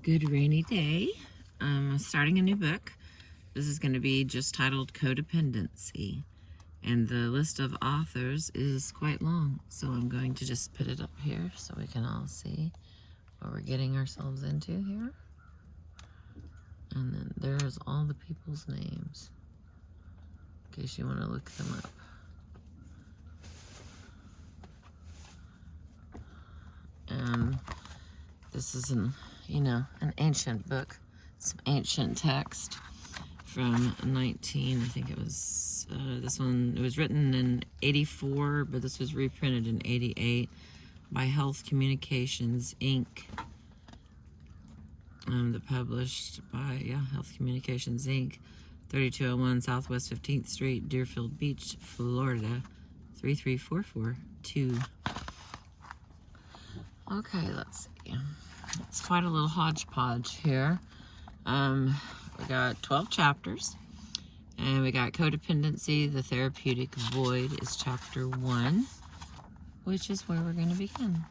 good rainy day. I'm starting a new book. This is going to be just titled Codependency. And the list of authors is quite long. So I'm going to just put it up here so we can all see what we're getting ourselves into here. And then there's all the people's names, in case you want to look them up. And this is an ancient book, some ancient text from I think it was, this one, it was written in 84, but this was reprinted in 88 by Health Communications, Inc. Published by, Health Communications, Inc., 3201 Southwest 15th Street, Deerfield Beach, Florida, 33442. Okay, let's see. It's quite a little hodgepodge here. We got 12 chapters, and we got Codependency, the Therapeutic Void is chapter 1, which is where we're going to begin.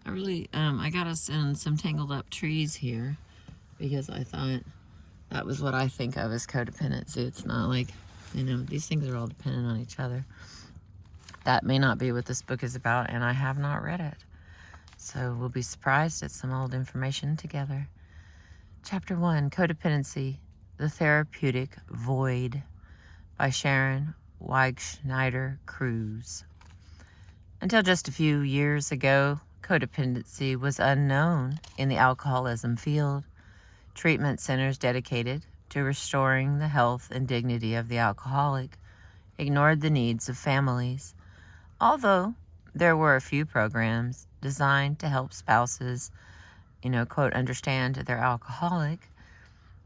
I got us in some tangled up trees here because I thought that was what I think of as codependency. It's not like, these things are all dependent on each other. That may not be what this book is about, and I have not read it. So we'll be surprised at some old information together. Chapter 1, Codependency, the Therapeutic Void by Sharon Weigschneider Cruz. Until just a few years ago, codependency was unknown in the alcoholism field. Treatment centers dedicated to restoring the health and dignity of the alcoholic ignored the needs of families. Although there were a few programs designed to help spouses, quote, understand their alcoholic,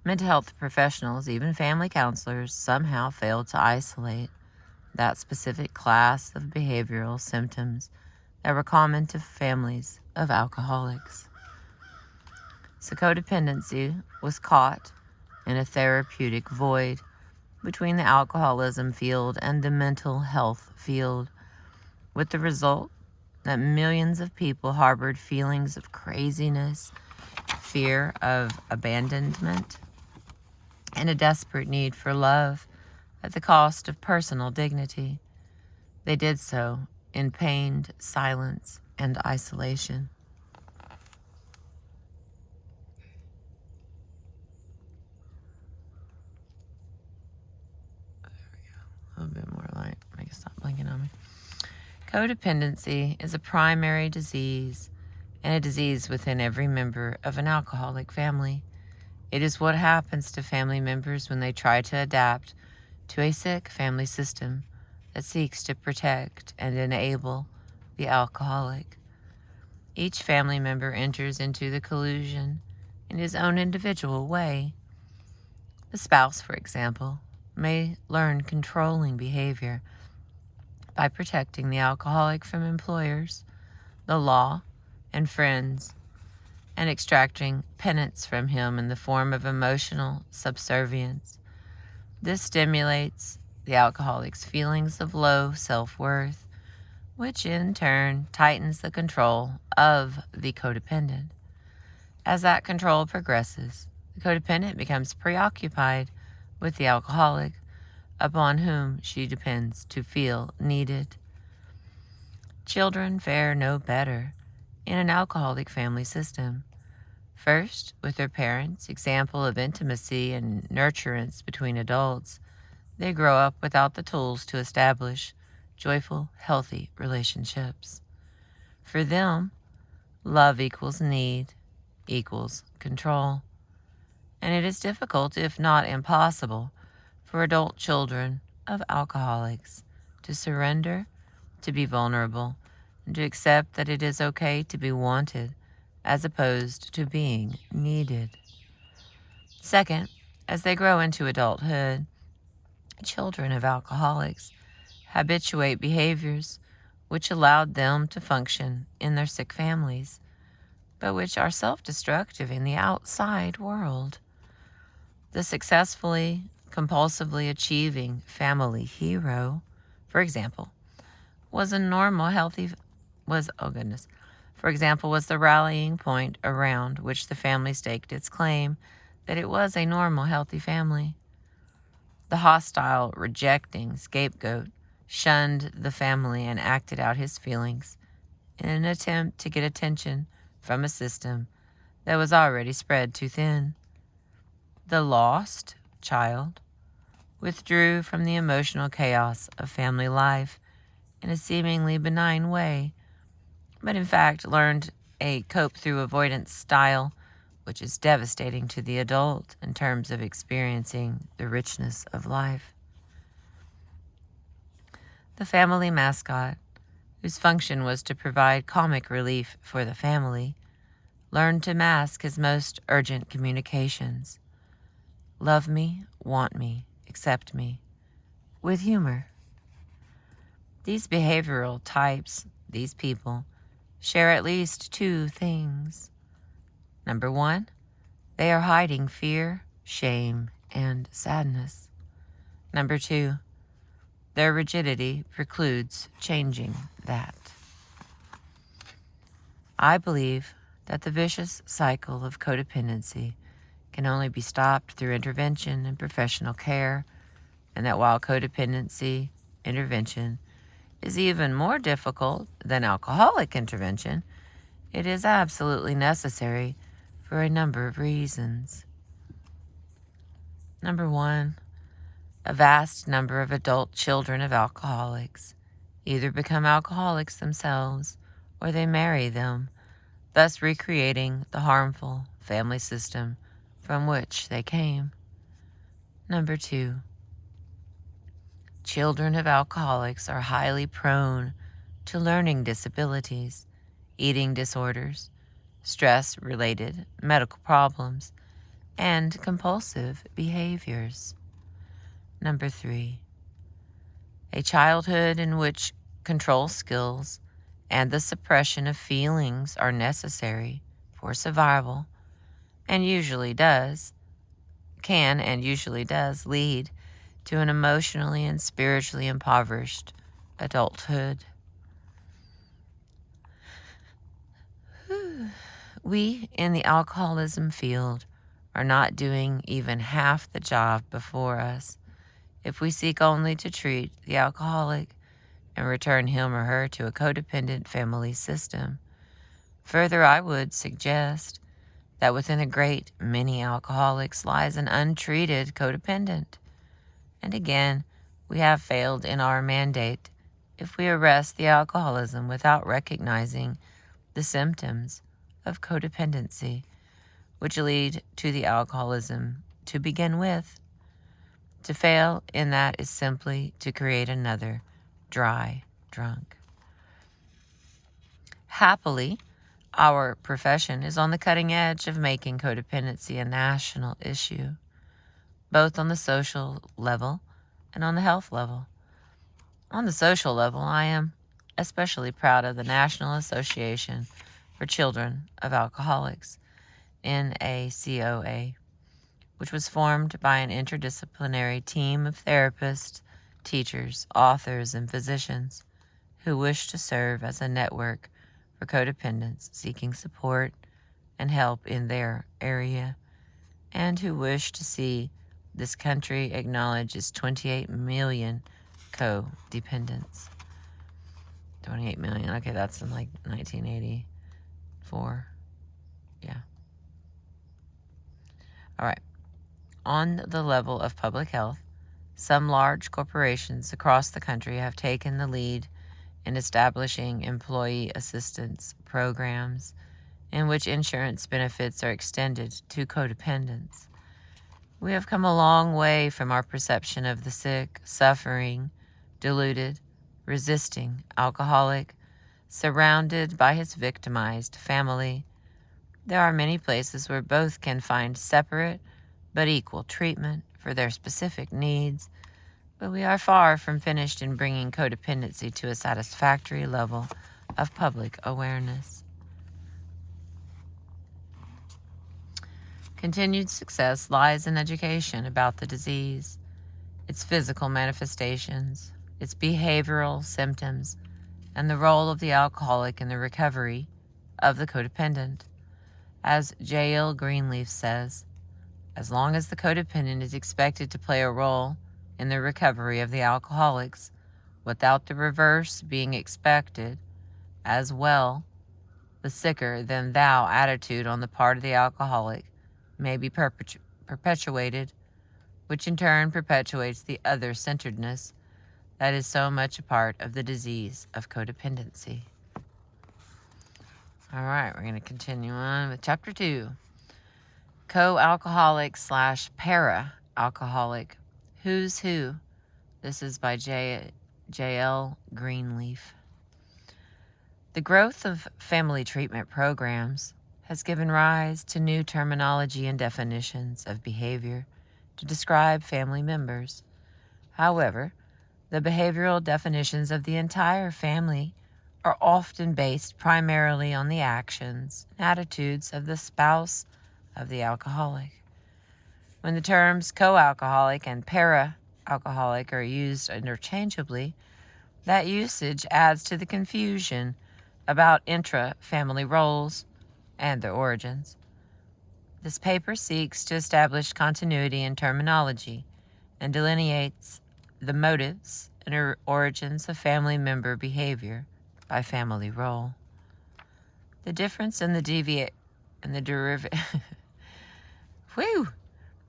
mental health professionals, even family counselors, somehow failed to isolate that specific class of behavioral symptoms that were common to families of alcoholics. So codependency was caught in a therapeutic void between the alcoholism field and the mental health field, with the result that millions of people harbored feelings of craziness, fear of abandonment, and a desperate need for love at the cost of personal dignity. They did so in pained silence and isolation. There we go. A little bit more light. Make it stop blinking on me. Codependency is a primary disease and a disease within every member of an alcoholic family. It is what happens to family members when they try to adapt to a sick family system that seeks to protect and enable the alcoholic. Each family member enters into the collusion in his own individual way. The spouse, for example, may learn controlling behavior by protecting the alcoholic from employers, the law, and friends, and extracting penance from him in the form of emotional subservience. This stimulates the alcoholic's feelings of low self-worth, which in turn tightens the control of the codependent. As that control progresses, the codependent becomes preoccupied with the alcoholic, upon whom she depends to feel needed. Children fare no better in an alcoholic family system. First, with their parents' example of intimacy and nurturance between adults, they grow up without the tools to establish joyful, healthy relationships. For them, love equals need equals control. And it is difficult, if not impossible, for adult children of alcoholics to surrender, to be vulnerable, and to accept that it is okay to be wanted as opposed to being needed. Second, as they grow into adulthood, children of alcoholics habituate behaviors which allowed them to function in their sick families, but which are self-destructive in the outside world. The successfully, compulsively achieving family hero, for example, was for example, was the rallying point around which the family staked its claim that it was a normal, healthy family. The hostile, rejecting scapegoat shunned the family and acted out his feelings in an attempt to get attention from a system that was already spread too thin. The lost child withdrew from the emotional chaos of family life in a seemingly benign way, but in fact learned a cope-through-avoidance style which is devastating to the adult in terms of experiencing the richness of life. The family mascot, whose function was to provide comic relief for the family, learned to mask his most urgent communications. Love me, want me, accept me, with humor. These behavioral types, these people, share at least two things. Number one, they are hiding fear, shame, and sadness. Number two, their rigidity precludes changing that. I believe that the vicious cycle of codependency can only be stopped through intervention and professional care, and that while codependency intervention is even more difficult than alcoholic intervention, it is absolutely necessary for a number of reasons. Number one, a vast number of adult children of alcoholics either become alcoholics themselves or they marry them, thus recreating the harmful family system from which they came. Number two, children of alcoholics are highly prone to learning disabilities, eating disorders, stress-related medical problems, and compulsive behaviors. Number three, a childhood in which control skills and the suppression of feelings are necessary for survival can and usually does lead to an emotionally and spiritually impoverished adulthood. We in the alcoholism field are not doing even half the job before us if we seek only to treat the alcoholic and return him or her to a codependent family system. Further, I would suggest that within a great many alcoholics lies an untreated codependent. And again, we have failed in our mandate if we arrest the alcoholism without recognizing the symptoms of codependency, which lead to the alcoholism to begin with. To fail in that is simply to create another dry drunk. Happily, our profession is on the cutting edge of making codependency a national issue, both on the social level and on the health level. On the social level, I am especially proud of the National Association for Children of Alcoholics, NACOA, which was formed by an interdisciplinary team of therapists, teachers, authors, and physicians who wish to serve as a network for codependents seeking support and help in their area, and who wish to see this country acknowledge its 28 million codependents. 28 million, okay, that's in like 1984. Yeah. All right. On the level of public health, some large corporations across the country have taken the lead in establishing employee assistance programs in which insurance benefits are extended to codependents. We have come a long way from our perception of the sick, suffering, deluded, resisting alcoholic, surrounded by his victimized family. There are many places where both can find separate but equal treatment for their specific needs, but we are far from finished in bringing codependency to a satisfactory level of public awareness. Continued success lies in education about the disease, its physical manifestations, its behavioral symptoms, and the role of the alcoholic in the recovery of the codependent. As J.L. Greenleaf says, as long as the codependent is expected to play a role in the recovery of the alcoholics, without the reverse being expected as well, the sicker-than-thou attitude on the part of the alcoholic may be perpetuated, which in turn perpetuates the other-centeredness that is so much a part of the disease of codependency. All right, we're going to continue on with Chapter 2. Co-alcoholic / para-alcoholic. Who's Who? This is by J.L. Greenleaf. The growth of family treatment programs has given rise to new terminology and definitions of behavior to describe family members. However, the behavioral definitions of the entire family are often based primarily on the actions and attitudes of the spouse of the alcoholic. When the terms co-alcoholic and para-alcoholic are used interchangeably, that usage adds to the confusion about intra-family roles and their origins. This paper seeks to establish continuity in terminology and delineates the motives and origins of family member behavior by family role. The difference in the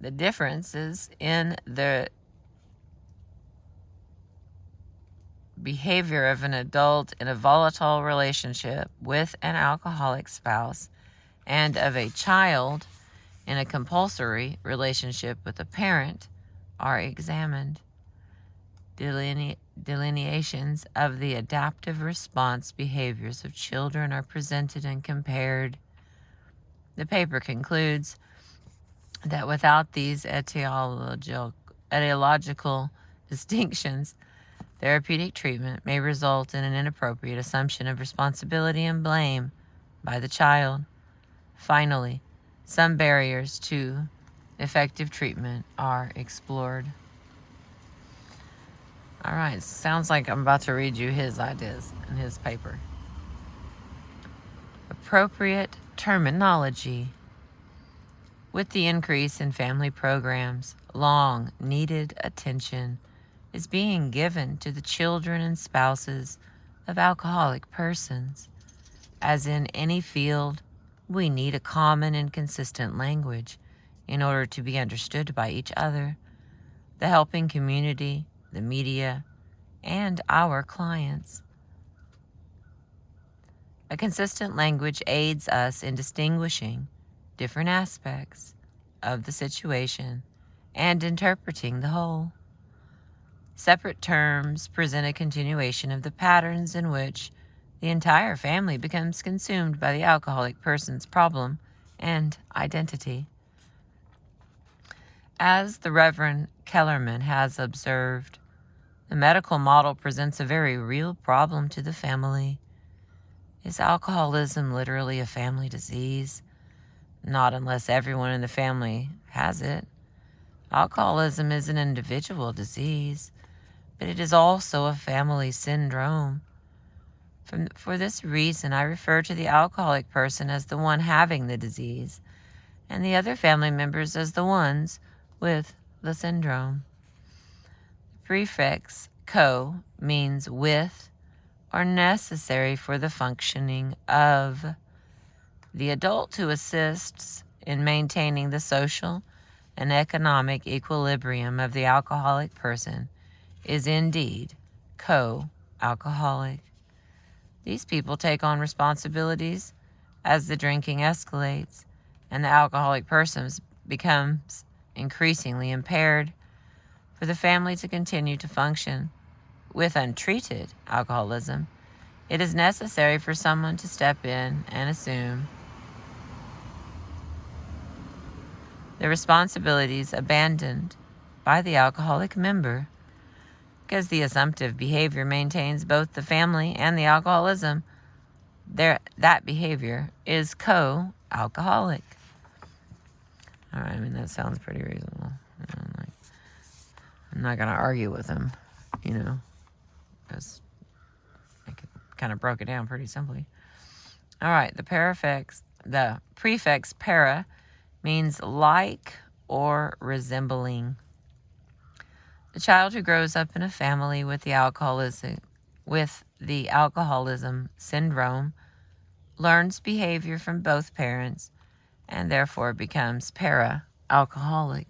the differences in the behavior of an adult in a volatile relationship with an alcoholic spouse and of a child in a compulsory relationship with a parent are examined. Delineations of the adaptive response behaviors of children are presented and compared. The paper concludes that without these etiological distinctions, therapeutic treatment may result in an inappropriate assumption of responsibility and blame by the child. Finally, some barriers to effective treatment are explored. All right, sounds like I'm about to read you his ideas in his paper. Appropriate terminology. With the increase in family programs, long-needed attention is being given to the children and spouses of alcoholic persons. As in any field, we need a common and consistent language in order to be understood by each other, the helping community, the media, and our clients. A consistent language aids us in distinguishing different aspects of the situation and interpreting the whole. Separate terms present a continuation of the patterns in which the entire family becomes consumed by the alcoholic person's problem and identity. As the Reverend Kellerman has observed, the medical model presents a very real problem to the family. Is alcoholism literally a family disease? Not unless everyone in the family has it. Alcoholism is an individual disease, but it is also a family syndrome. For this reason, I refer to the alcoholic person as the one having the disease, and the other family members as the ones with the syndrome. The prefix co means with or necessary for the functioning of. The adult who assists in maintaining the social and economic equilibrium of the alcoholic person is indeed co-alcoholic. These people take on responsibilities as the drinking escalates and the alcoholic person becomes increasingly impaired. For the family to continue to function with untreated alcoholism, it is necessary for someone to step in and assume the responsibilities abandoned by the alcoholic member. Because the assumptive behavior maintains both the family and the alcoholism, that behavior is co-alcoholic. All right, I mean, that sounds pretty reasonable. I'm not going to argue with him, because I kind of broke it down pretty simply. All right, the prefix para means like or resembling. The child who grows up in a family with the alcoholism syndrome learns behavior from both parents and therefore becomes para-alcoholic.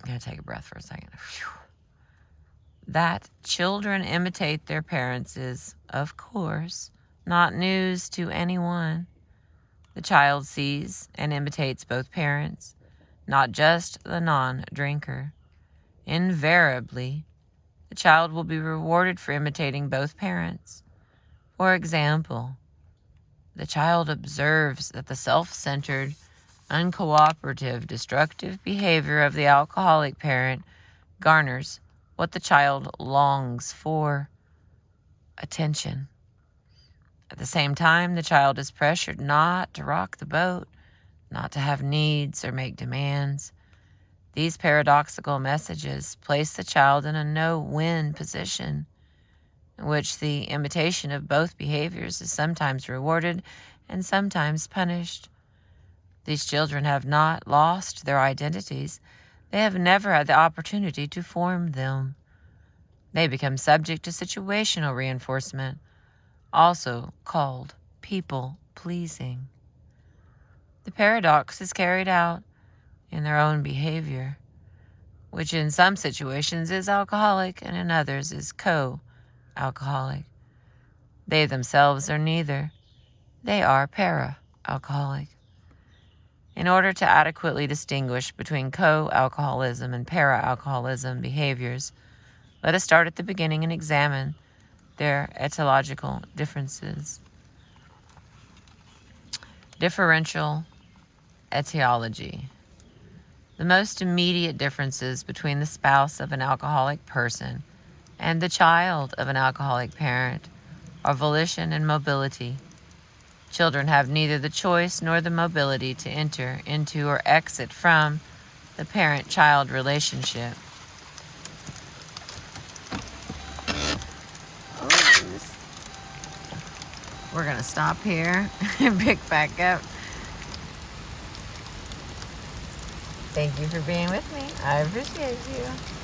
I'm going to take a breath for a second. Whew. That children imitate their parents is, of course, not news to anyone. The child sees and imitates both parents, not just the non-drinker. Invariably, the child will be rewarded for imitating both parents. For example, the child observes that the self-centered, uncooperative, destructive behavior of the alcoholic parent garners what the child longs for: attention. At the same time, the child is pressured not to rock the boat, not to have needs or make demands. These paradoxical messages place the child in a no-win position, in which the imitation of both behaviors is sometimes rewarded and sometimes punished. These children have not lost their identities. They have never had the opportunity to form them. They become subject to situational reinforcement, also called people-pleasing. The paradox is carried out in their own behavior, which in some situations is alcoholic and in others is co-alcoholic. They themselves are neither. They are para-alcoholic. In order to adequately distinguish between co-alcoholism and para-alcoholism behaviors, let us start at the beginning and examine their etiological differences. Differential etiology. The most immediate differences between the spouse of an alcoholic person and the child of an alcoholic parent are volition and mobility. Children have neither the choice nor the mobility to enter into or exit from the parent-child relationship. We're going to stop here and pick back up. Thank you for being with me. I appreciate you.